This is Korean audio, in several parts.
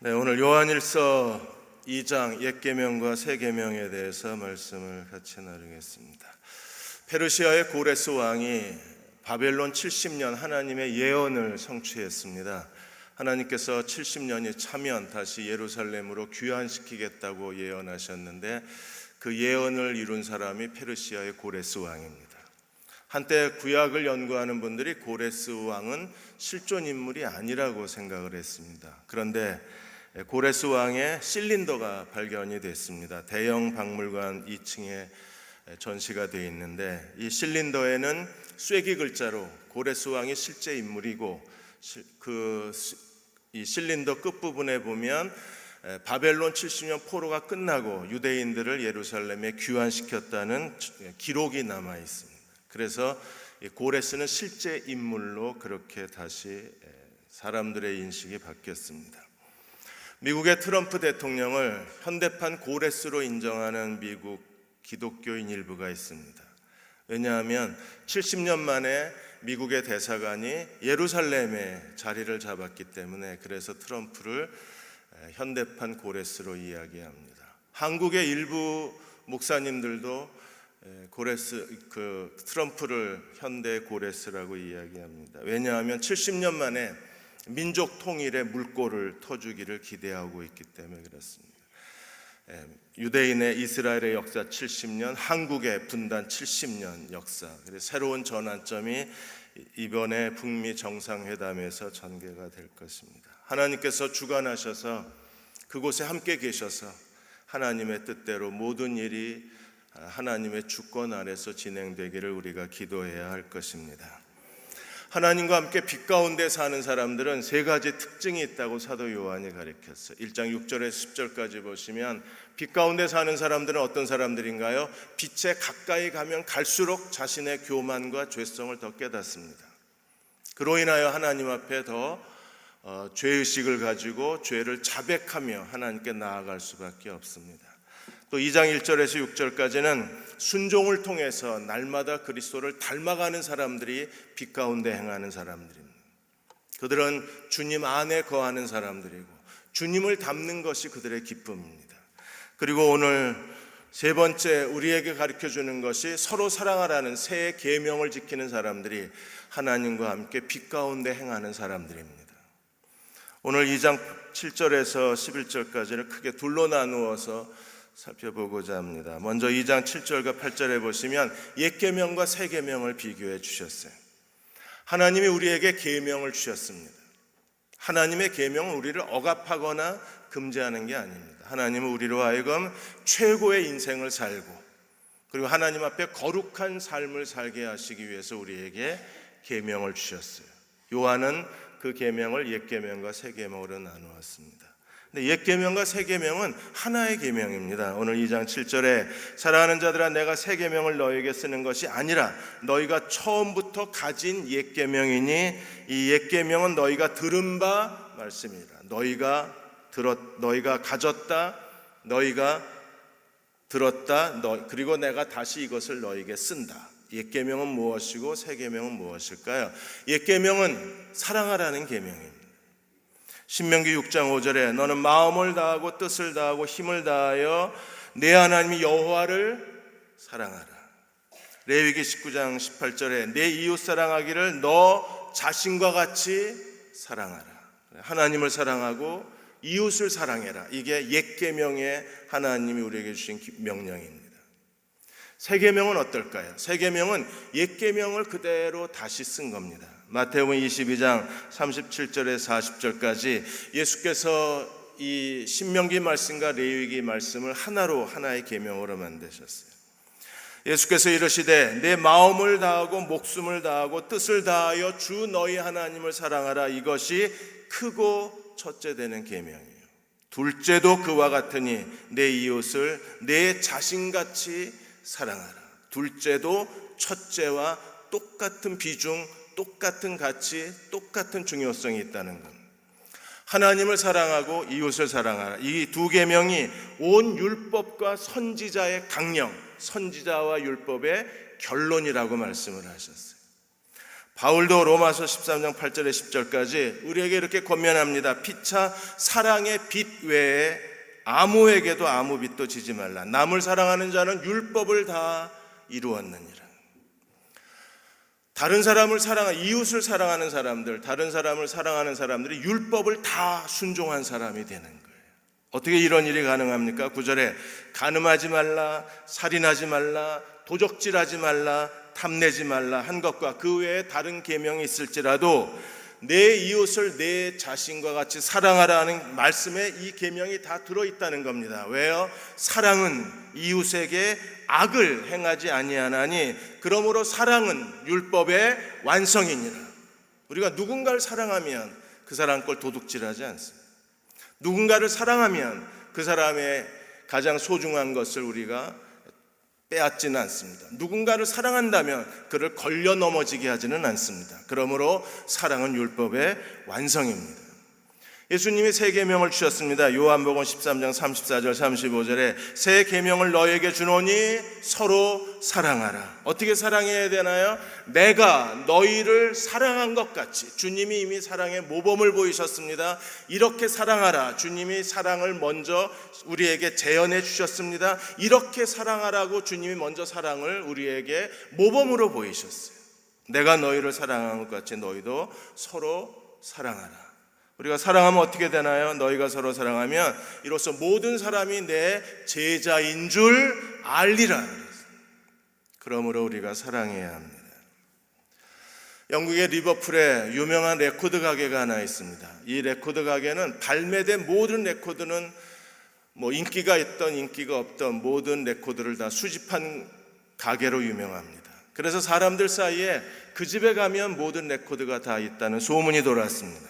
네, 오늘 요한일서 2장 옛 계명과 새 계명에 대해서 말씀을 같이 나누겠습니다. 페르시아의 고레스 왕이 바벨론 70년 하나님의 예언을 성취했습니다. 하나님께서 70년이 차면 다시 예루살렘으로 귀환시키겠다고 예언하셨는데 그 예언을 이룬 사람이 페르시아의 고레스 왕입니다. 한때 구약을 연구하는 분들이 고레스 왕은 실존 인물이 아니라고 생각을 했습니다. 그런데 고레스 왕의 실린더가 발견이 됐습니다. 대형 박물관 2층에 전시가 되어 있는데 이 실린더에는 쐐기 글자로 고레스 왕이 실제 인물이고 이 실린더 끝부분에 보면 바벨론 70년 포로가 끝나고 유대인들을 예루살렘에 귀환시켰다는 기록이 남아 있습니다. 그래서 고레스는 실제 인물로 그렇게 다시 사람들의 인식이 바뀌었습니다. 미국의 트럼프 대통령을 현대판 고레스로 인정하는 미국 기독교인 일부가 있습니다. 왜냐하면 70년 만에 미국의 대사관이 예루살렘에 자리를 잡았기 때문에 그래서 트럼프를 현대판 고레스로 이야기합니다. 한국의 일부 목사님들도 트럼프를 현대 고레스라고 이야기합니다. 왜냐하면 70년 만에 민족 통일의 물꼬를 터주기를 기대하고 있기 때문에 그렇습니다. 유대인의 이스라엘의 역사 70년, 한국의 분단 70년 역사, 그래서 새로운 전환점이 이번에 북미 정상회담에서 전개가 될 것입니다. 하나님께서 주관하셔서 그곳에 함께 계셔서 하나님의 뜻대로 모든 일이 하나님의 주권 아래서 진행되기를 우리가 기도해야 할 것입니다. 하나님과 함께 빛 가운데 사는 사람들은 세 가지 특징이 있다고 사도 요한이 가르쳤어요. 1장 6절에서 10절까지 보시면 빛 가운데 사는 사람들은 어떤 사람들인가요? 빛에 가까이 가면 갈수록 자신의 교만과 죄성을 더 깨닫습니다. 그로 인하여 하나님 앞에 더 죄의식을 가지고 죄를 자백하며 하나님께 나아갈 수밖에 없습니다. 또 2장 1절에서 6절까지는 순종을 통해서 날마다 그리스도를 닮아가는 사람들이 빛 가운데 행하는 사람들입니다. 그들은 주님 안에 거하는 사람들이고 주님을 닮는 것이 그들의 기쁨입니다. 그리고 오늘 세 번째 우리에게 가르쳐주는 것이 서로 사랑하라는 새 계명을 지키는 사람들이 하나님과 함께 빛 가운데 행하는 사람들입니다. 오늘 2장 7절에서 11절까지를 크게 둘로 나누어서 살펴보고자 합니다. 먼저 2장 7절과 8절에 보시면 옛 계명과 새 계명을 비교해 주셨어요. 하나님이 우리에게 계명을 주셨습니다. 하나님의 계명은 우리를 억압하거나 금지하는 게 아닙니다. 하나님은 우리로 하여금 최고의 인생을 살고 그리고 하나님 앞에 거룩한 삶을 살게 하시기 위해서 우리에게 계명을 주셨어요. 요한은 그 계명을 옛 계명과 새 계명으로 나누었습니다. 근데 옛 계명과 새 계명은 하나의 계명입니다. 오늘 2장 7절에 사랑하는 자들아 내가 새 계명을 너희에게 쓰는 것이 아니라 너희가 처음부터 가진 옛 계명이니 이 옛 계명은 너희가 들은 바 말씀이라. 너희가 가졌다, 너희가 들었다, 그리고 내가 다시 이것을 너희에게 쓴다. 옛 계명은 무엇이고 새 계명은 무엇일까요? 옛 계명은 사랑하라는 계명입니다. 신명기 6장 5절에 너는 마음을 다하고 뜻을 다하고 힘을 다하여 내 하나님 여호와를 사랑하라. 레위기 19장 18절에 내 이웃 사랑하기를 너 자신과 같이 사랑하라. 하나님을 사랑하고 이웃을 사랑해라. 이게 옛 계명의 하나님이 우리에게 주신 명령입니다. 새 계명은 어떨까요? 새 계명은 옛 계명을 그대로 다시 쓴 겁니다. 마태복음 22장 37절에서 40절까지 예수께서 이 신명기 말씀과 레위기 말씀을 하나의 계명으로 만드셨어요. 예수께서 이르시되 내 마음을 다하고 목숨을 다하고 뜻을 다하여 주 너희 하나님을 사랑하라. 이것이 크고 첫째 되는 계명이에요. 둘째도 그와 같으니 내 이웃을 내 자신같이 사랑하라. 둘째도 첫째와 똑같은 비중, 똑같은 가치, 똑같은 중요성이 있다는 것. 하나님을 사랑하고 이웃을 사랑하라. 이 두 계명이 온 율법과 선지자의 강령, 선지자와 율법의 결론이라고 말씀을 하셨어요. 바울도 로마서 13장 8절에 10절까지 우리에게 이렇게 권면합니다. 피차 사랑의 빚 외에 아무에게도 아무 빚도 지지 말라. 남을 사랑하는 자는 율법을 다 이루었느니라. 다른 사람을 이웃을 사랑하는 사람들, 다른 사람을 사랑하는 사람들이 율법을 다 순종한 사람이 되는 거예요. 어떻게 이런 일이 가능합니까? 9절에 간음하지 말라, 살인하지 말라, 도적질하지 말라, 탐내지 말라 한 것과 그 외에 다른 계명이 있을지라도 내 이웃을 내 자신과 같이 사랑하라는 말씀에 이 계명이 다 들어있다는 겁니다. 왜요? 사랑은 이웃에게 악을 행하지 아니하나니 그러므로 사랑은 율법의 완성이니라. 우리가 누군가를 사랑하면 그 사람 걸 도둑질하지 않습니다. 누군가를 사랑하면 그 사람의 가장 소중한 것을 우리가 빼앗지는 않습니다. 누군가를 사랑한다면 그를 걸려 넘어지게 하지는 않습니다. 그러므로 사랑은 율법의 완성입니다. 예수님이 새 계명을 주셨습니다. 요한복음 13장 34절 35절에 새 계명을 너에게 주노니 서로 사랑하라. 어떻게 사랑해야 되나요? 내가 너희를 사랑한 것 같이. 주님이 이미 사랑의 모범을 보이셨습니다. 이렇게 사랑하라. 주님이 사랑을 먼저 우리에게 재현해 주셨습니다. 이렇게 사랑하라고 주님이 먼저 사랑을 우리에게 모범으로 보이셨어요. 내가 너희를 사랑한 것 같이 너희도 서로 사랑하라. 우리가 사랑하면 어떻게 되나요? 너희가 서로 사랑하면 이로써 모든 사람이 내 제자인 줄 알리라. 그러므로 우리가 사랑해야 합니다. 영국의 리버풀에 유명한 레코드 가게가 하나 있습니다. 이 레코드 가게는 발매된 모든 레코드는 인기가 있던 인기가 없던 모든 레코드를 다 수집한 가게로 유명합니다. 그래서 사람들 사이에 그 집에 가면 모든 레코드가 다 있다는 소문이 돌았습니다.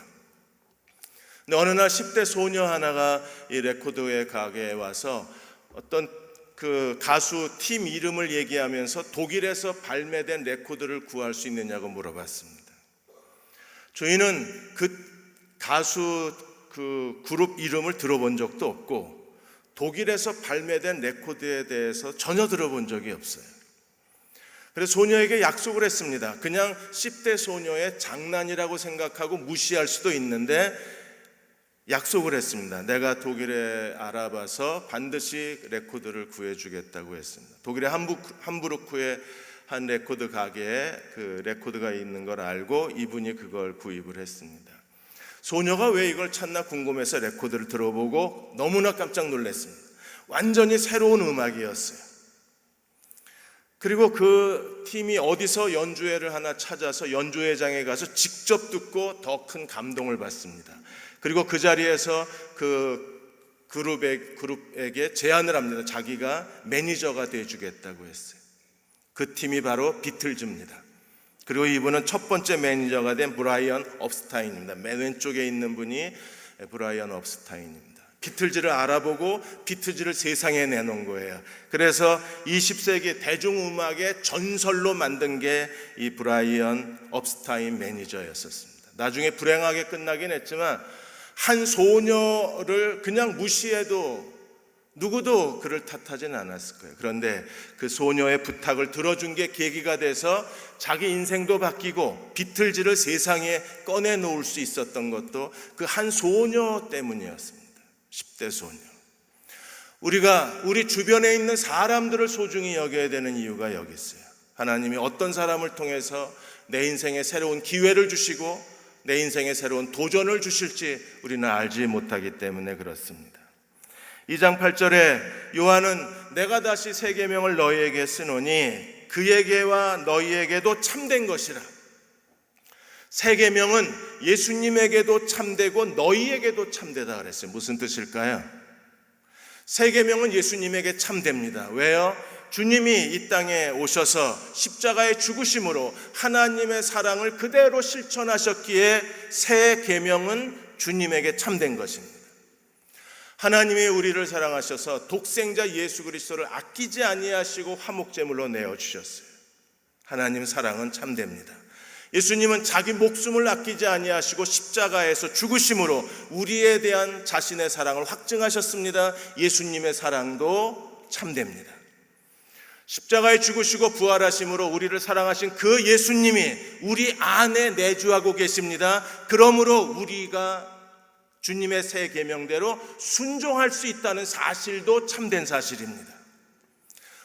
근데 어느 날 10대 소녀 하나가 이 레코드의 가게에 와서 어떤 그 가수 팀 이름을 얘기하면서 독일에서 발매된 레코드를 구할 수 있느냐고 물어봤습니다. 저희는 그 가수 그 그룹 이름을 들어본 적도 없고 독일에서 발매된 레코드에 대해서 전혀 들어본 적이 없어요. 그래서 소녀에게 약속을 했습니다. 그냥 10대 소녀의 장난이라고 생각하고 무시할 수도 있는데 약속을 했습니다. 내가 독일에 알아봐서 반드시 레코드를 구해주겠다고 했습니다. 독일의 함부르크의 한 레코드 가게에 그 레코드가 있는 걸 알고 이분이 그걸 구입을 했습니다. 소녀가 왜 이걸 찾나 궁금해서 레코드를 들어보고 너무나 깜짝 놀랐습니다. 완전히 새로운 음악이었어요. 그리고 그 팀이 어디서 연주회를 하나 찾아서 연주회장에 가서 직접 듣고 더 큰 감동을 받습니다. 그리고 그 자리에서 그 그룹에게 제안을 합니다. 자기가 매니저가 돼주겠다고 했어요. 그 팀이 바로 비틀즈입니다. 그리고 이분은 첫 번째 매니저가 된 브라이언 업스타인입니다. 맨 왼쪽에 있는 분이 브라이언 업스타인입니다. 비틀즈를 알아보고 비틀즈를 세상에 내놓은 거예요. 그래서 20세기 대중음악의 전설로 만든 게 이 브라이언 업스타인 매니저였었습니다. 나중에 불행하게 끝나긴 했지만 한 소녀를 그냥 무시해도 누구도 그를 탓하지는 않았을 거예요. 그런데 그 소녀의 부탁을 들어준 게 계기가 돼서 자기 인생도 바뀌고 비틀즈를 세상에 꺼내놓을 수 있었던 것도 그 한 소녀 때문이었습니다. 10대 소녀. 우리가 우리 주변에 있는 사람들을 소중히 여겨야 되는 이유가 여기 있어요. 하나님이 어떤 사람을 통해서 내 인생에 새로운 기회를 주시고 내 인생에 새로운 도전을 주실지 우리는 알지 못하기 때문에 그렇습니다. 2장 8절에 요한은 내가 다시 새 계명을 너희에게 쓰노니 그에게와 너희에게도 참된 것이라. 새 계명은 예수님에게도 참되고 너희에게도 참되다 그랬어요. 무슨 뜻일까요? 새 계명은 예수님에게 참됩니다. 왜요? 주님이 이 땅에 오셔서 십자가의 죽으심으로 하나님의 사랑을 그대로 실천하셨기에 새 계명은 주님에게 참된 것입니다. 하나님이 우리를 사랑하셔서 독생자 예수 그리스도를 아끼지 아니하시고 화목제물로 내어주셨어요. 하나님 사랑은 참됩니다. 예수님은 자기 목숨을 아끼지 아니하시고 십자가에서 죽으심으로 우리에 대한 자신의 사랑을 확증하셨습니다. 예수님의 사랑도 참됩니다. 십자가에 죽으시고 부활하심으로 우리를 사랑하신 그 예수님이 우리 안에 내주하고 계십니다. 그러므로 우리가 주님의 새 계명대로 순종할 수 있다는 사실도 참된 사실입니다.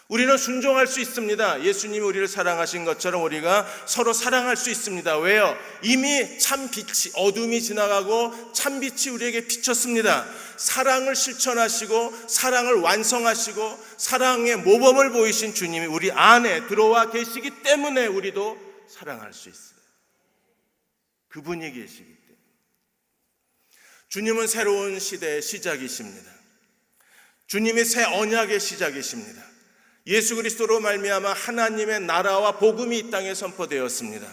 우리는 순종할 수 있습니다. 예수님이 우리를 사랑하신 것처럼 우리가 서로 사랑할 수 있습니다. 왜요? 이미 참 빛이, 어둠이 지나가고 참 빛이 우리에게 비쳤습니다. 사랑을 실천하시고 사랑을 완성하시고 사랑의 모범을 보이신 주님이 우리 안에 들어와 계시기 때문에 우리도 사랑할 수 있어요. 그분이 계시기 때문에. 주님은 새로운 시대의 시작이십니다. 주님이 새 언약의 시작이십니다. 예수 그리스도로 말미암아 하나님의 나라와 복음이 이 땅에 선포되었습니다.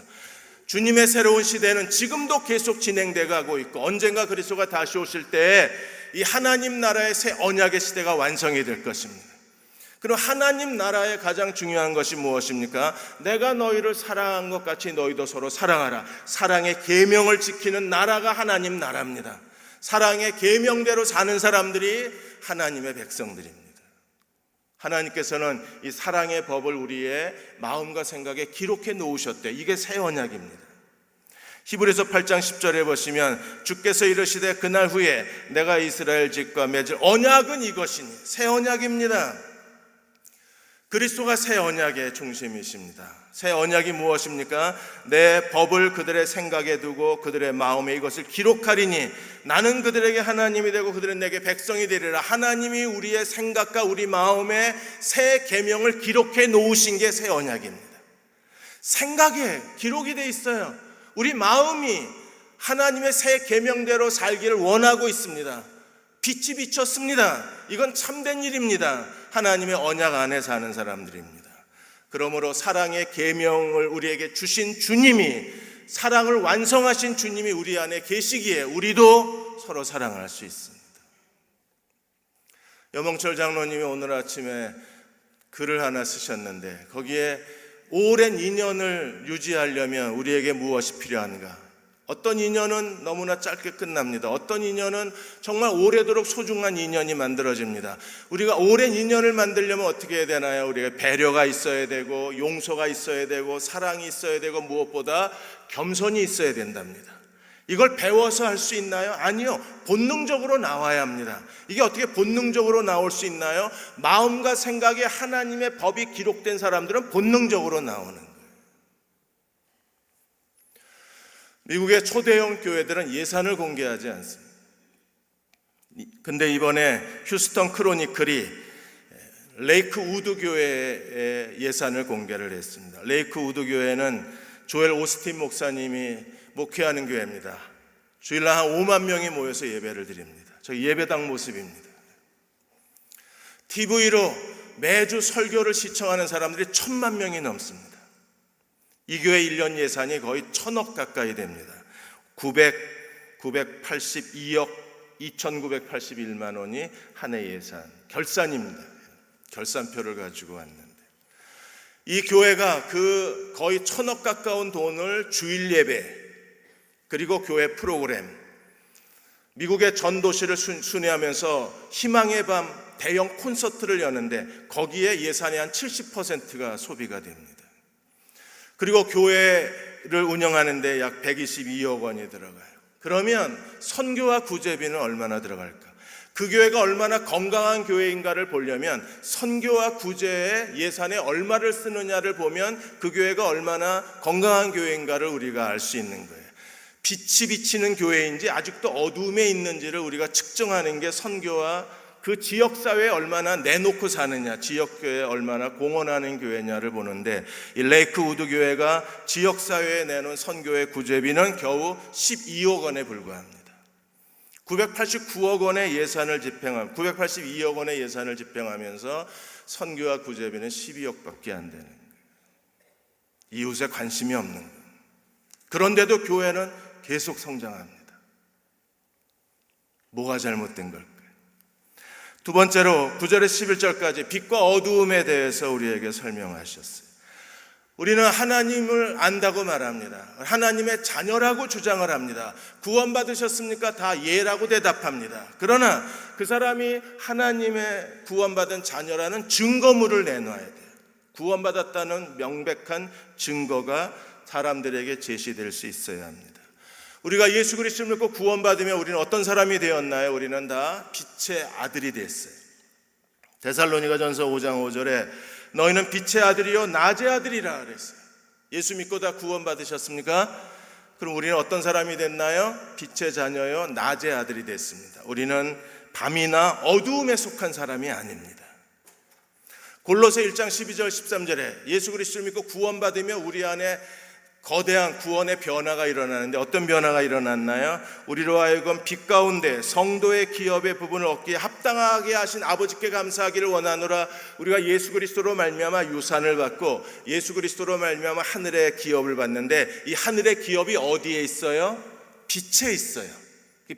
주님의 새로운 시대는 지금도 계속 진행돼 가고 있고 언젠가 그리스도가 다시 오실 때 이 하나님 나라의 새 언약의 시대가 완성이 될 것입니다. 그럼 하나님 나라의 가장 중요한 것이 무엇입니까? 내가 너희를 사랑한 것 같이 너희도 서로 사랑하라. 사랑의 계명을 지키는 나라가 하나님 나라입니다. 사랑의 계명대로 사는 사람들이 하나님의 백성들입니다. 하나님께서는 이 사랑의 법을 우리의 마음과 생각에 기록해 놓으셨대. 이게 새 언약입니다. 히브리서 8장 10절에 보시면 주께서 이르시되 그날 후에 내가 이스라엘 집과 맺을 언약은 이것이니 새 언약입니다. 그리스도가 새 언약의 중심이십니다. 새 언약이 무엇입니까? 내 법을 그들의 생각에 두고 그들의 마음에 이것을 기록하리니 나는 그들에게 하나님이 되고 그들은 내게 백성이 되리라. 하나님이 우리의 생각과 우리 마음에 새 계명을 기록해 놓으신 게 새 언약입니다. 생각에 기록이 돼 있어요. 우리 마음이 하나님의 새 계명대로 살기를 원하고 있습니다. 빛이 비쳤습니다. 이건 참된 일입니다. 하나님의 언약 안에 사는 사람들입니다. 그러므로 사랑의 계명을 우리에게 주신 주님이, 사랑을 완성하신 주님이 우리 안에 계시기에 우리도 서로 사랑할 수 있습니다. 여몽철 장로님이 오늘 아침에 글을 하나 쓰셨는데 거기에 오랜 인연을 유지하려면 우리에게 무엇이 필요한가? 어떤 인연은 너무나 짧게 끝납니다. 어떤 인연은 정말 오래도록 소중한 인연이 만들어집니다. 우리가 오랜 인연을 만들려면 어떻게 해야 되나요? 우리가 배려가 있어야 되고 용서가 있어야 되고 사랑이 있어야 되고 무엇보다 겸손이 있어야 된답니다. 이걸 배워서 할 수 있나요? 아니요. 본능적으로 나와야 합니다. 이게 어떻게 본능적으로 나올 수 있나요? 마음과 생각에 하나님의 법이 기록된 사람들은 본능적으로 나오는 거예요. 미국의 초대형 교회들은 예산을 공개하지 않습니다. 근데 이번에 휴스턴 크로니클이 레이크 우드 교회의 예산을 공개를 했습니다. 레이크 우드 교회는 조엘 오스틴 목사님이 목회하는 교회입니다. 주일날 한 5만 명이 모여서 예배를 드립니다. 저희 예배당 모습입니다. TV로 매주 설교를 시청하는 사람들이 1,000만 명이 넘습니다. 이 교회 1년 예산이 거의 1,000억 가까이 됩니다. 982억 2,981만 원이 한 해 예산, 결산입니다. 결산표를 가지고 왔는데 이 교회가 그 거의 1,000억 가까운 돈을 주일 예배 그리고 교회 프로그램, 미국의 전 도시를 순회하면서 희망의 밤 대형 콘서트를 여는데 거기에 예산의 한 70%가 소비가 됩니다. 그리고 교회를 운영하는데 약 122억 원이 들어가요. 그러면 선교와 구제비는 얼마나 들어갈까? 그 교회가 얼마나 건강한 교회인가를 보려면 선교와 구제에 예산에 얼마를 쓰느냐를 보면 그 교회가 얼마나 건강한 교회인가를 우리가 알 수 있는 거예요. 빛이 비치는 교회인지 아직도 어둠에 있는지를 우리가 측정하는 게 선교와 그 지역사회에 얼마나 내놓고 사느냐, 지역교회에 얼마나 공헌하는 교회냐를 보는데 이 레이크 우드 교회가 지역사회에 내놓은 선교의 구제비는 겨우 12억 원에 불과합니다. 989억 원의 예산을 집행하면 982억 원의 예산을 집행하면서 선교와 구제비는 12억밖에 안 되는 거예요. 이웃에 관심이 없는 거예요. 그런데도 교회는 계속 성장합니다. 뭐가 잘못된 걸까요? 두 번째로 9절에 11절까지 빛과 어두움에 대해서 우리에게 설명하셨어요. 우리는 하나님을 안다고 말합니다. 하나님의 자녀라고 주장을 합니다. 구원받으셨습니까? 다 예라고 대답합니다. 그러나 그 사람이 하나님의 구원받은 자녀라는 증거물을 내놔야 돼요. 구원받았다는 명백한 증거가 사람들에게 제시될 수 있어야 합니다. 우리가 예수 그리스도를 믿고 구원받으면 우리는 어떤 사람이 되었나요? 우리는 다 빛의 아들이 됐어요. 데살로니가전서 5장 5절에 너희는 빛의 아들이요 낮의 아들이라 그랬어요. 예수 믿고 다 구원받으셨습니까? 그럼 우리는 어떤 사람이 됐나요? 빛의 자녀요 낮의 아들이 됐습니다. 우리는 밤이나 어두움에 속한 사람이 아닙니다. 골로새 1장 12절 13절에 예수 그리스도를 믿고 구원받으면 우리 안에 거대한 구원의 변화가 일어나는데 어떤 변화가 일어났나요? 우리로 하여금 빛 가운데 성도의 기업의 부분을 얻기에 합당하게 하신 아버지께 감사하기를 원하노라. 우리가 예수 그리스도로 말미암아 유산을 받고 예수 그리스도로 말미암아 하늘의 기업을 받는데 이 하늘의 기업이 어디에 있어요? 빛에 있어요.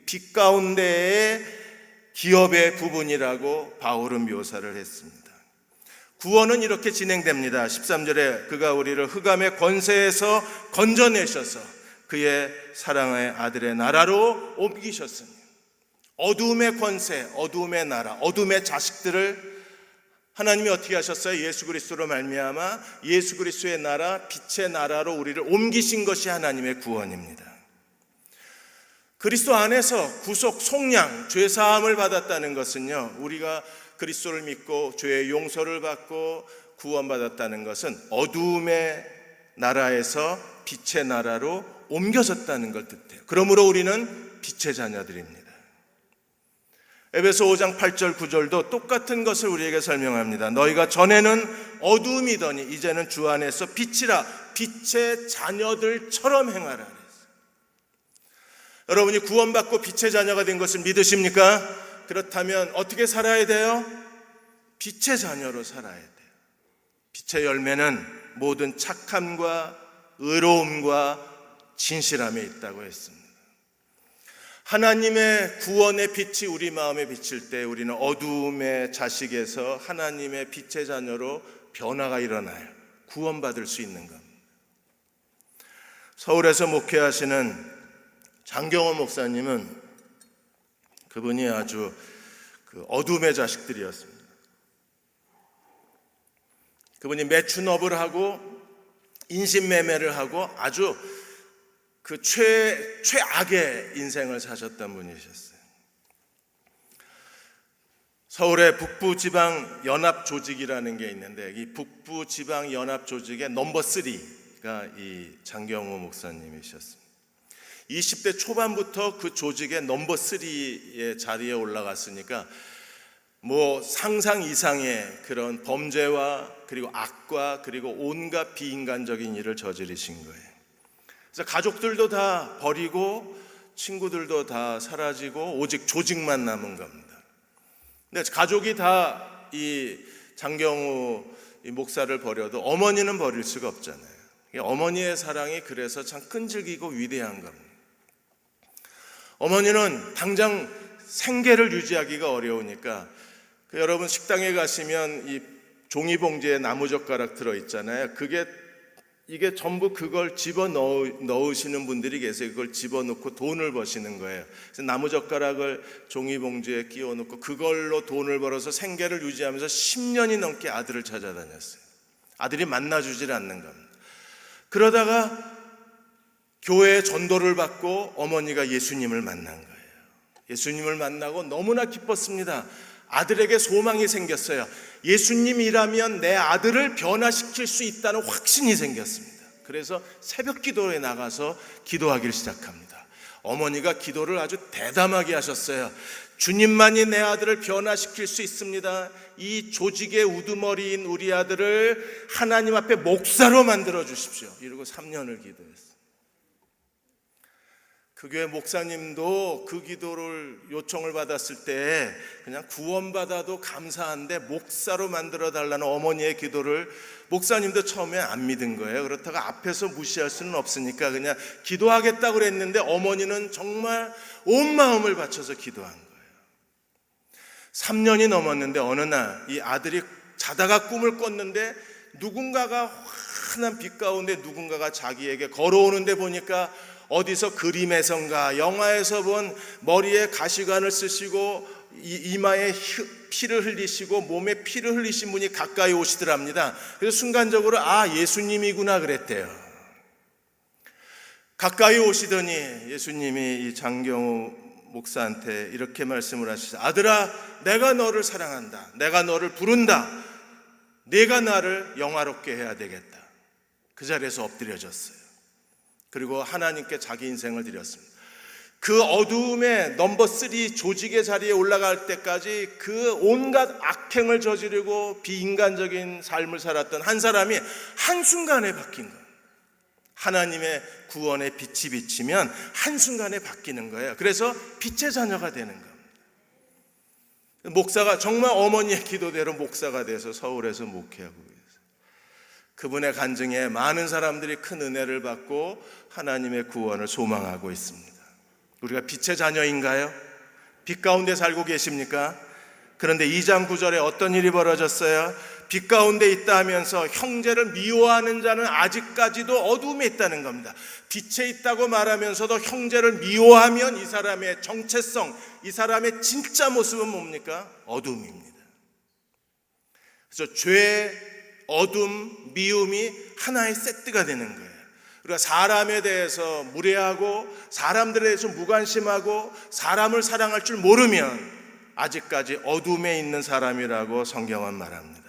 빛 가운데의 기업의 부분이라고 바울은 묘사를 했습니다. 구원은 이렇게 진행됩니다. 13절에 그가 우리를 흑암의 권세에서 건져내셔서 그의 사랑의 아들의 나라로 옮기셨으니 어두움의 권세, 어두움의 나라, 어두움의 자식들을 하나님이 어떻게 하셨어요? 예수 그리스도로 말미암아 예수 그리스도의 나라, 빛의 나라로 우리를 옮기신 것이 하나님의 구원입니다. 그리스도 안에서 구속, 속량, 죄사함을 받았다는 것은요, 우리가 그리스도를 믿고 죄의 용서를 받고 구원받았다는 것은 어두움의 나라에서 빛의 나라로 옮겨졌다는 걸 뜻해요. 그러므로 우리는 빛의 자녀들입니다. 에베소 5장 8절 9절도 똑같은 것을 우리에게 설명합니다. 너희가 전에는 어두움이더니 이제는 주 안에서 빛이라 빛의 자녀들처럼 행하라 그랬어요. 여러분이 구원받고 빛의 자녀가 된 것을 믿으십니까? 그렇다면 어떻게 살아야 돼요? 빛의 자녀로 살아야 돼요. 빛의 열매는 모든 착함과 의로움과 진실함에 있다고 했습니다. 하나님의 구원의 빛이 우리 마음에 비칠 때 우리는 어두움의 자식에서 하나님의 빛의 자녀로 변화가 일어나요. 구원받을 수 있는 겁니다. 서울에서 목회하시는 장경호 목사님은 그분이 아주 어둠의 자식들이었습니다. 그분이 매춘업을 하고 인신매매를 하고 아주 그 최악의 인생을 사셨던 분이셨어요. 서울의 북부지방연합조직이라는 게 있는데 이 북부지방연합조직의 넘버 3가 이 장경호 목사님이셨습니다. 20대 초반부터 그 조직의 넘버 3의 자리에 올라갔으니까 뭐 상상 이상의 그런 범죄와 그리고 악과 그리고 온갖 비인간적인 일을 저지르신 거예요. 그래서 가족들도 다 버리고 친구들도 다 사라지고 오직 조직만 남은 겁니다. 근데 가족이 다 이 장경우 목사를 버려도 어머니는 버릴 수가 없잖아요. 어머니의 사랑이 그래서 참 끈질기고 위대한 겁니다. 어머니는 당장 생계를 유지하기가 어려우니까 여러분 식당에 가시면 이 종이봉지에 나무젓가락 들어있잖아요. 이게 전부 그걸 넣으시는 분들이 계세요. 그걸 집어넣고 돈을 버시는 거예요. 그래서 나무젓가락을 종이봉지에 끼워놓고 그걸로 돈을 벌어서 생계를 유지하면서 10년이 넘게 아들을 찾아다녔어요. 아들이 만나주질 않는 겁니다. 그러다가 교회에 전도를 받고 어머니가 예수님을 만난 거예요. 예수님을 만나고 너무나 기뻤습니다. 아들에게 소망이 생겼어요. 예수님이라면 내 아들을 변화시킬 수 있다는 확신이 생겼습니다. 그래서 새벽 기도에 나가서 기도하기를 시작합니다. 어머니가 기도를 아주 대담하게 하셨어요. 주님만이 내 아들을 변화시킬 수 있습니다. 이 조직의 우두머리인 우리 아들을 하나님 앞에 목사로 만들어 주십시오. 이러고 3년을 기도했어요. 그 교회 목사님도 그 기도를 요청을 받았을 때 그냥 구원받아도 감사한데 목사로 만들어 달라는 어머니의 기도를 목사님도 처음에 안 믿은 거예요. 그렇다가 앞에서 무시할 수는 없으니까 그냥 기도하겠다고 그랬는데 어머니는 정말 온 마음을 바쳐서 기도한 거예요. 3년이 넘었는데 어느 날 이 아들이 자다가 꿈을 꿨는데 누군가가 환한 빛 가운데 누군가가 자기에게 걸어오는데 보니까 어디서 그림에선가 영화에서 본 머리에 가시관을 쓰시고 이마에 피를 흘리시고 몸에 피를 흘리신 분이 가까이 오시더랍니다. 그래서 순간적으로 예수님이구나 그랬대요. 가까이 오시더니 예수님이 이 장경호 목사한테 이렇게 말씀을 하시죠. 아들아, 내가 너를 사랑한다. 내가 너를 부른다. 네가 나를 영화롭게 해야 되겠다. 그 자리에서 엎드려졌어요. 그리고 하나님께 자기 인생을 드렸습니다. 그 어두움의 넘버 3 조직의 자리에 올라갈 때까지 그 온갖 악행을 저지르고 비인간적인 삶을 살았던 한 사람이 한순간에 바뀐 거예요. 하나님의 구원의 빛이 비치면 한순간에 바뀌는 거예요. 그래서 빛의 자녀가 되는 겁니다. 목사가 정말 어머니의 기도대로 목사가 돼서 서울에서 목회하고 있어요. 그분의 간증에 많은 사람들이 큰 은혜를 받고 하나님의 구원을 소망하고 있습니다. 우리가 빛의 자녀인가요? 빛 가운데 살고 계십니까? 그런데 2장 9절에 어떤 일이 벌어졌어요? 빛 가운데 있다 하면서 형제를 미워하는 자는 아직까지도 어두움에 있다는 겁니다. 빛에 있다고 말하면서도 형제를 미워하면 이 사람의 정체성, 이 사람의 진짜 모습은 뭡니까? 어두움입니다. 그래서 죄, 어둠, 미움이 하나의 세트가 되는 거예요. 우리가 사람에 대해서 무례하고 사람들에 대해서 무관심하고 사람을 사랑할 줄 모르면 아직까지 어둠에 있는 사람이라고 성경은 말합니다.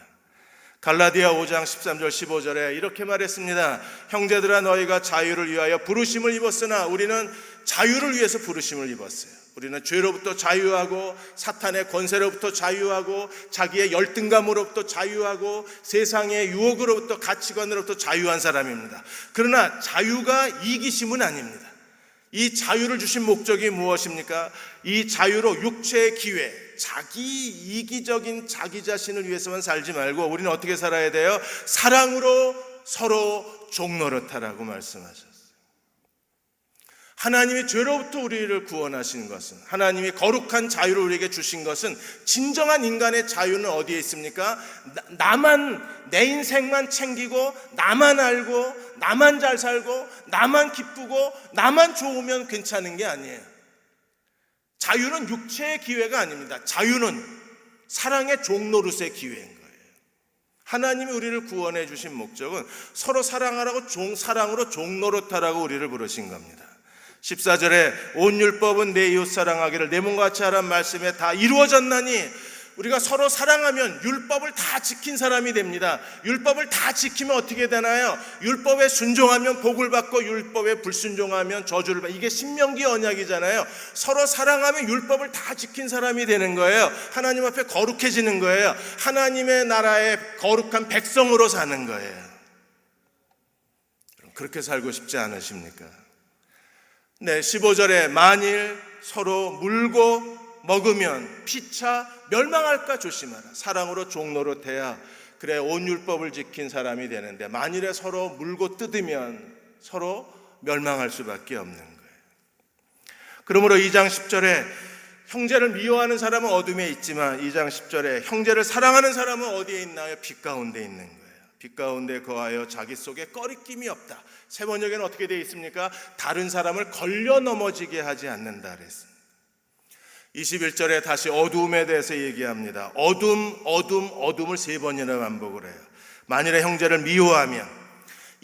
갈라디아 5장 13절 15절에 이렇게 말했습니다. 형제들아, 너희가 자유를 위하여 부르심을 입었으나 우리는 자유를 위해서 부르심을 입었어요. 우리는 죄로부터 자유하고 사탄의 권세로부터 자유하고 자기의 열등감으로부터 자유하고 세상의 유혹으로부터 가치관으로부터 자유한 사람입니다. 그러나 자유가 이기심은 아닙니다. 이 자유를 주신 목적이 무엇입니까? 이 자유로 육체의 기회, 자기 이기적인 자기 자신을 위해서만 살지 말고 우리는 어떻게 살아야 돼요? 사랑으로 서로 종노릇하라고 말씀하셨어요. 하나님이 죄로부터 우리를 구원하신 것은, 하나님이 거룩한 자유를 우리에게 주신 것은, 진정한 인간의 자유는 어디에 있습니까? 나만, 내 인생만 챙기고 나만 알고 나만 잘 살고 나만 기쁘고 나만 좋으면 괜찮은 게 아니에요. 자유는 육체의 기회가 아닙니다. 자유는 사랑의 종노릇의 기회인 거예요. 하나님이 우리를 구원해 주신 목적은 서로 사랑하라고 사랑으로 종노릇하라고 우리를 부르신 겁니다. 14절에 온 율법은 내 이웃 사랑하기를 내 몸과 같이 하라는 말씀에 다 이루어졌나니, 우리가 서로 사랑하면 율법을 다 지킨 사람이 됩니다. 율법을 다 지키면 어떻게 되나요? 율법에 순종하면 복을 받고 율법에 불순종하면 저주를 받고, 이게 신명기 언약이잖아요. 서로 사랑하면 율법을 다 지킨 사람이 되는 거예요. 하나님 앞에 거룩해지는 거예요. 하나님의 나라의 거룩한 백성으로 사는 거예요. 그렇게 살고 싶지 않으십니까? 네, 15절에 만일 서로 물고 먹으면 피차 멸망할까 조심하라. 사랑으로 종노릇해야 그래 온 율법을 지킨 사람이 되는데, 만일에 서로 물고 뜯으면 서로 멸망할 수밖에 없는 거예요. 그러므로 2장 10절에 형제를 미워하는 사람은 어둠에 있지만 2장 10절에 형제를 사랑하는 사람은 어디에 있나요? 빛 가운데 있는 거예요. 빛 가운데 거하여 자기 속에 꺼리낌이 없다. 세 번역에는 어떻게 되어 있습니까? 다른 사람을 걸려 넘어지게 하지 않는다 그랬습니다. 21절에 다시 어두움에 대해서 얘기합니다. 어둠을 세 번이나 반복을 해요. 만일에 형제를 미워하면,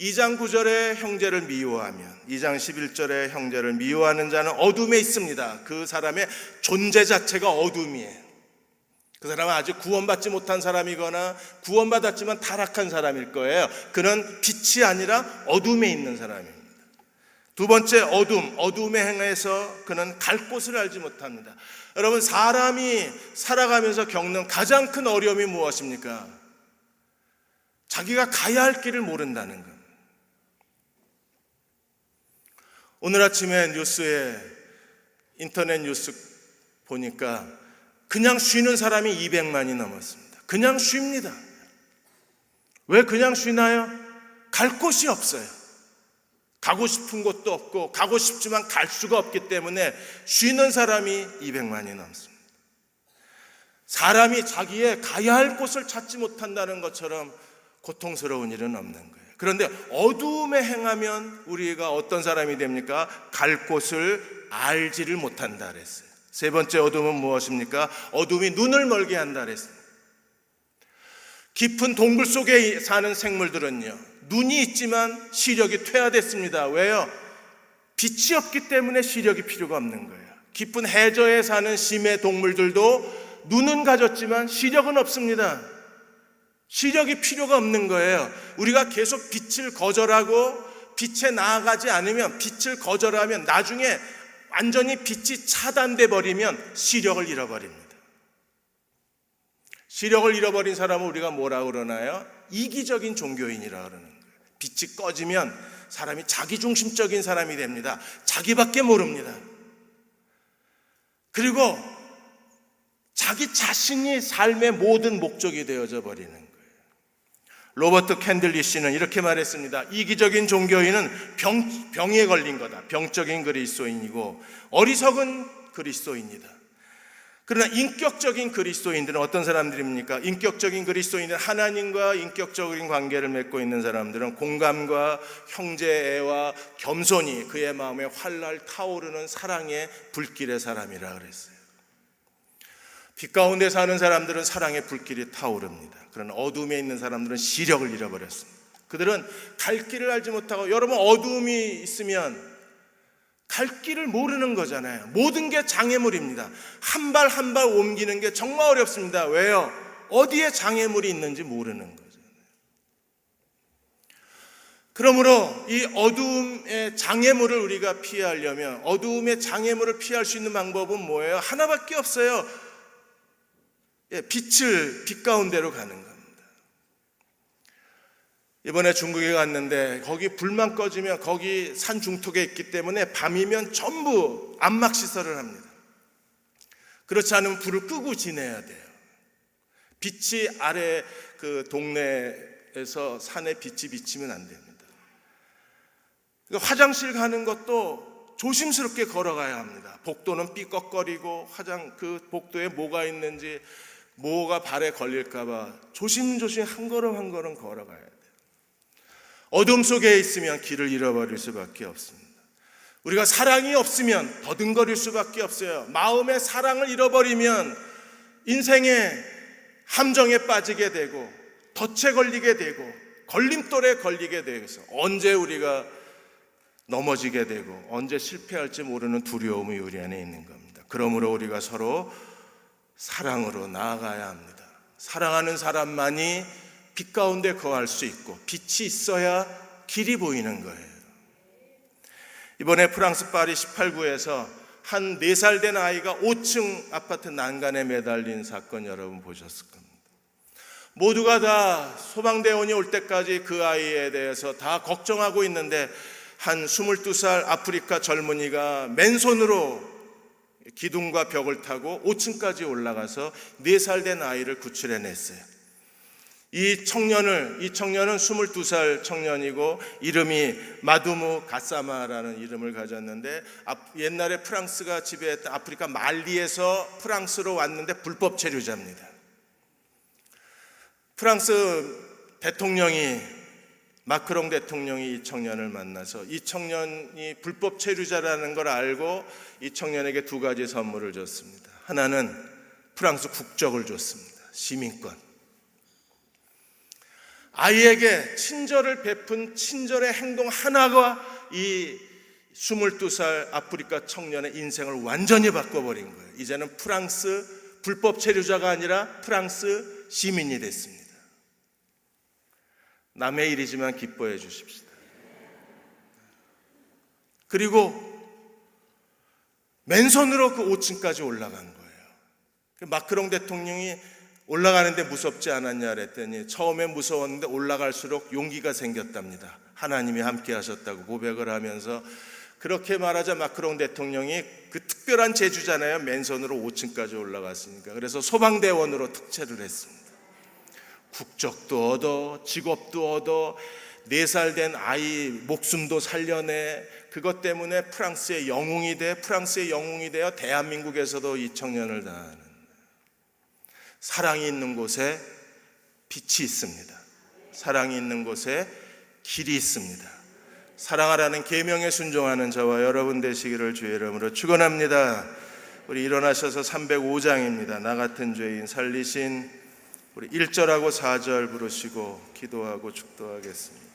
2장 9절에 형제를 미워하면, 2장 11절에 형제를 미워하는 자는 어둠에 있습니다. 그 사람의 존재 자체가 어둠이에요. 그 사람은 아직 구원받지 못한 사람이거나 구원받았지만 타락한 사람일 거예요. 그는 빛이 아니라 어둠에 있는 사람입니다. 두 번째, 어둠에 행해서 그는 갈 곳을 알지 못합니다. 여러분, 사람이 살아가면서 겪는 가장 큰 어려움이 무엇입니까? 자기가 가야 할 길을 모른다는 것. 오늘 아침에 뉴스에, 인터넷 뉴스 보니까 그냥 쉬는 사람이 200만이 넘었습니다. 그냥 쉽니다. 왜 그냥 쉬나요? 갈 곳이 없어요. 가고 싶은 곳도 없고 가고 싶지만 갈 수가 없기 때문에 쉬는 사람이 200만이 넘습니다. 사람이 자기의 가야 할 곳을 찾지 못한다는 것처럼 고통스러운 일은 없는 거예요. 그런데 어두움에 행하면 우리가 어떤 사람이 됩니까? 갈 곳을 알지를 못한다 그랬어요. 세 번째 어둠은 무엇입니까? 어둠이 눈을 멀게 한다 그랬습니다. 깊은 동굴 속에 사는 생물들은요, 눈이 있지만 시력이 퇴화됐습니다. 왜요? 빛이 없기 때문에 시력이 필요가 없는 거예요. 깊은 해저에 사는 심해 동물들도 눈은 가졌지만 시력은 없습니다. 시력이 필요가 없는 거예요. 우리가 계속 빛을 거절하고 빛에 나아가지 않으면, 빛을 거절하면 나중에 완전히 빛이 차단돼 버리면 시력을 잃어버립니다. 시력을 잃어버린 사람은 우리가 뭐라 그러나요? 이기적인 종교인이라 그러는 거예요. 빛이 꺼지면 사람이 자기중심적인 사람이 됩니다. 자기밖에 모릅니다. 그리고 자기 자신이 삶의 모든 목적이 되어져 버리는 거예요. 로버트 캔들리시는 이렇게 말했습니다. 이기적인 종교인은 병에 걸린 거다. 병적인 그리스도인이고 어리석은 그리스도인이다. 그러나 인격적인 그리스도인들은 어떤 사람들입니까? 인격적인 그리스도인은 하나님과 인격적인 관계를 맺고 있는 사람들은 공감과 형제애와 겸손이 그의 마음에 활활 타오르는 사랑의 불길의 사람이라 그랬어요. 빛 가운데 사는 사람들은 사랑의 불길이 타오릅니다. 그러나 어둠에 있는 사람들은 시력을 잃어버렸습니다. 그들은 갈 길을 알지 못하고, 여러분 어둠이 있으면 갈 길을 모르는 거잖아요. 모든 게 장애물입니다. 한 발 한 발 옮기는 게 정말 어렵습니다. 왜요? 어디에 장애물이 있는지 모르는 거잖아요. 그러므로 이 어둠의 장애물을 우리가 피하려면, 어둠의 장애물을 피할 수 있는 방법은 뭐예요? 하나밖에 없어요. 빛 가운데로 가는 겁니다. 이번에 중국에 갔는데 거기 불만 꺼지면, 거기 산 중턱에 있기 때문에 밤이면 전부 암막시설을 합니다. 그렇지 않으면 불을 끄고 지내야 돼요. 빛이 아래 그 동네에서 산에 빛이 비치면 안 됩니다. 화장실 가는 것도 조심스럽게 걸어가야 합니다. 복도는 삐걱거리고 그 복도에 뭐가 있는지, 뭐가 발에 걸릴까봐 조심조심 한 걸음 한 걸음 걸어가야 돼요. 어둠 속에 있으면 길을 잃어버릴 수밖에 없습니다. 우리가 사랑이 없으면 더듬거릴 수밖에 없어요. 마음의 사랑을 잃어버리면 인생의 함정에 빠지게 되고, 덫에 걸리게 되고, 걸림돌에 걸리게 돼서 언제 우리가 넘어지게 되고 언제 실패할지 모르는 두려움이 우리 안에 있는 겁니다. 그러므로 우리가 서로 사랑으로 나아가야 합니다. 사랑하는 사람만이 빛 가운데 거할 수 있고, 빛이 있어야 길이 보이는 거예요. 이번에 프랑스 파리 18구에서 한 4살 된 아이가 5층 아파트 난간에 매달린 사건 여러분 보셨을 겁니다. 모두가 다 소방대원이 올 때까지 그 아이에 대해서 다 걱정하고 있는데, 한 22살 아프리카 젊은이가 맨손으로 기둥과 벽을 타고 5층까지 올라가서 4살 된 아이를 구출해냈어요. 이 청년은 22살 청년이고 이름이 마두무 가사마라는 이름을 가졌는데, 옛날에 프랑스가 지배했던 아프리카 말리에서 프랑스로 왔는데 불법 체류자입니다. 프랑스 마크롱 대통령이 이 청년을 만나서 이 청년이 불법 체류자라는 걸 알고 이 청년에게 2가지 선물을 줬습니다. 하나는 프랑스 국적을 줬습니다. 시민권. 아이에게 친절을 베푼 친절의 행동 하나가 이 22살 아프리카 청년의 인생을 완전히 바꿔버린 거예요. 이제는 프랑스 불법 체류자가 아니라 프랑스 시민이 됐습니다. 남의 일이지만 기뻐해 주십시다. 그리고 맨손으로 그 5층까지 올라간 거예요. 마크롱 대통령이 올라가는데 무섭지 않았냐 그랬더니 처음에 무서웠는데 올라갈수록 용기가 생겼답니다. 하나님이 함께 하셨다고 고백을 하면서, 그렇게 말하자 마크롱 대통령이, 그 특별한 제주잖아요. 맨손으로 5층까지 올라갔으니까. 그래서 소방대원으로 특채를 했습니다. 국적도 얻어, 직업도 얻어, 4살 된 아이 목숨도 살려내. 그것 때문에 프랑스의 영웅이 되어 대한민국에서도 이 청년을 다하는, 사랑이 있는 곳에 빛이 있습니다. 사랑이 있는 곳에 길이 있습니다. 사랑하라는 계명에 순종하는 저와 여러분 되시기를 주의 이름으로 축원합니다. 우리 일어나셔서 305장입니다. 나 같은 죄인 살리신 우리 1절하고 4절 부르시고 기도하고 축도하겠습니다.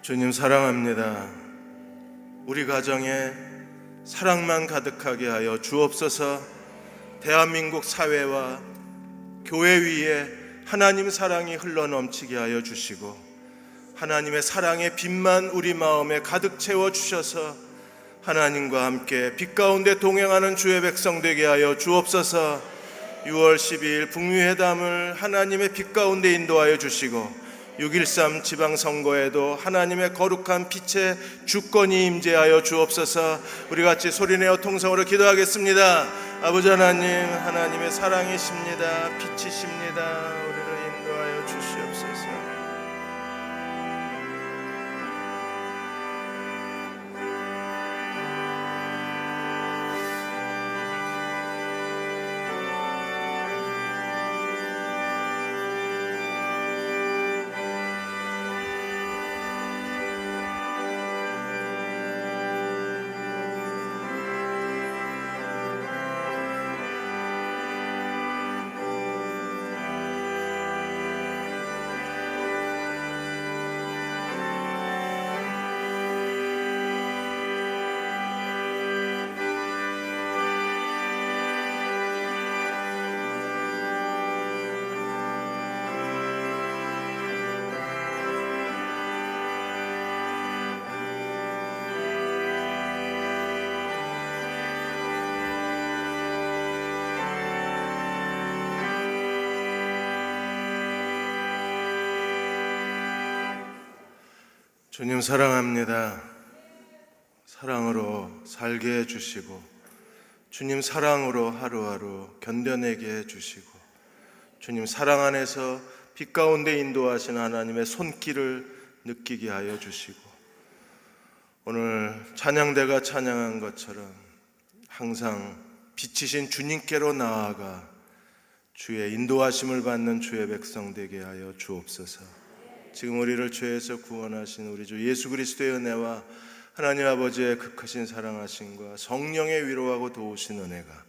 주님 사랑합니다. 우리 가정에 사랑만 가득하게 하여 주옵소서. 대한민국 사회와 교회 위에 하나님 사랑이 흘러넘치게 하여 주시고 하나님의 사랑의 빛만 우리 마음에 가득 채워 주셔서 하나님과 함께 빛 가운데 동행하는 주의 백성 되게 하여 주옵소서. 6월 12일 북미회담을 하나님의 빛 가운데 인도하여 주시고 6.13 지방선거에도 하나님의 거룩한 빛의 주권이 임재하여 주옵소서. 우리 같이 소리내어 통성으로 기도하겠습니다. 아버지 하나님, 하나님의 사랑이십니다. 빛이십니다. 우리를 인도하여 주시옵소서. 주님 사랑합니다. 사랑으로 살게 해주시고 주님 사랑으로 하루하루 견뎌내게 해주시고 주님 사랑 안에서 빛 가운데 인도하신 하나님의 손길을 느끼게 하여 주시고 오늘 찬양대가 찬양한 것처럼 항상 빛이신 주님께로 나아가 주의 인도하심을 받는 주의 백성 되게 하여 주옵소서. 지금 우리를 죄에서 구원하신 우리 주 예수 그리스도의 은혜와 하나님 아버지의 극하신 사랑하심과 성령의 위로하고 도우신 은혜가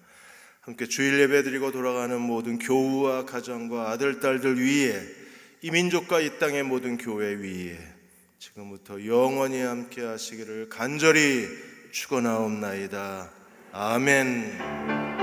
함께 주일 예배드리고 돌아가는 모든 교우와 가정과 아들, 딸들 위에 이 민족과 이 땅의 모든 교회 위에 지금부터 영원히 함께 하시기를 간절히 축원하옵나이다. 아멘.